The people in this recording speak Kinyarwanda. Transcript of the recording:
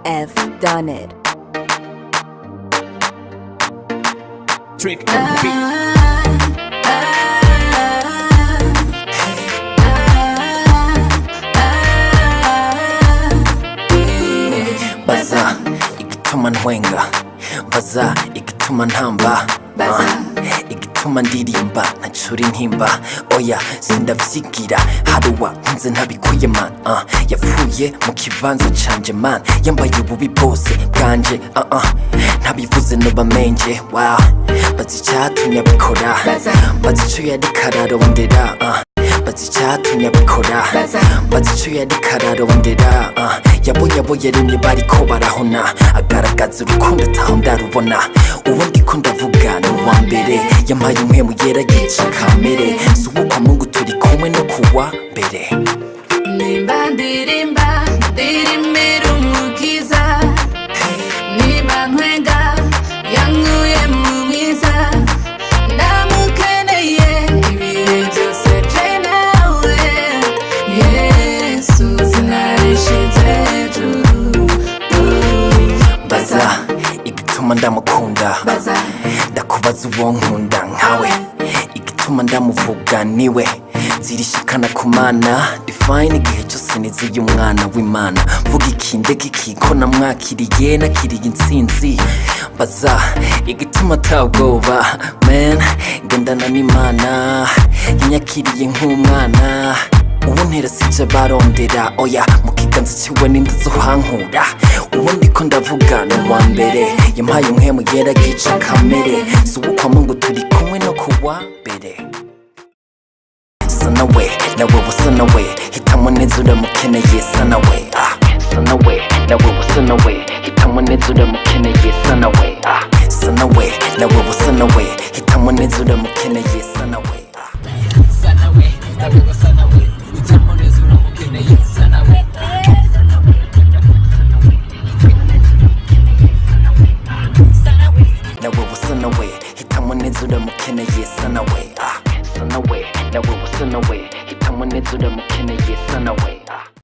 F done it. Trick and beat. Baza igituma ntwenga, baza igituma ntamba, igituma ndirimba ntacura intimba. Oya sindavyigira haruwa nkunze ntabikuye man, yapfuye mu kibanza canje man, yambaye ububi bwose bwanje ntabivuze noba menje. Wow, bazi icatumye abikora, bazi ico yariko ararondera, bazi icatumye abikora, bazi ico yariko ararondera. Yabonye abo yaremye bariko barahona, agaragaza urukundo ataho ndarubona. Uwo ndiko ndavuga ni uwa mbere, yampaye impwemu yera yica kamere. Si uwo kwa Mungu turi kumwe no kuwa mbere. Nimba ndirimba ndirimira umukiza, niba ntwenga yankuye mu mwiza. Ndamukeneye ibihe byose je nawe, Yesu sinarishize hejuru. Baza igituma ndamukunda, ndakubaza uwo nkunda nkawe, igituma ndamuvuga niwe. Zirishikana ku mana, define igihe cyose niziye umwana w'Imana. Mvuga ikinde kiko namwakiriye, nakiriye intsinzi. Baza igituma atabwoba man, gendana n'Imana, yanyakiriye nk'umwana. Ubu ntera sije barondera, oya mu kiganza ciwe ninde uzohankura. Ubu ndiko ndavuga ni uwa mbere, yampaye impwemu yera yica kamere. Si uwo kwa Mungu turi kumwe no kuwa mbere. Sanawe nawe busa nawe, hitamo neza uramukeneye sanawe. Sanawe nawe busa nawe, hitamo neza uramukeneye sanawe. Sanawe nawe busa nawe, hitamo neza uramukeneye sanawe. Sanawe nawe busa nawe, hitamo neza uramukeneye sanawe. Nawe busa nawe, hitamo neza uramukeneye sanawe. Sanawe nawe busa nawe, hitamo neza uramukeneye sanawe.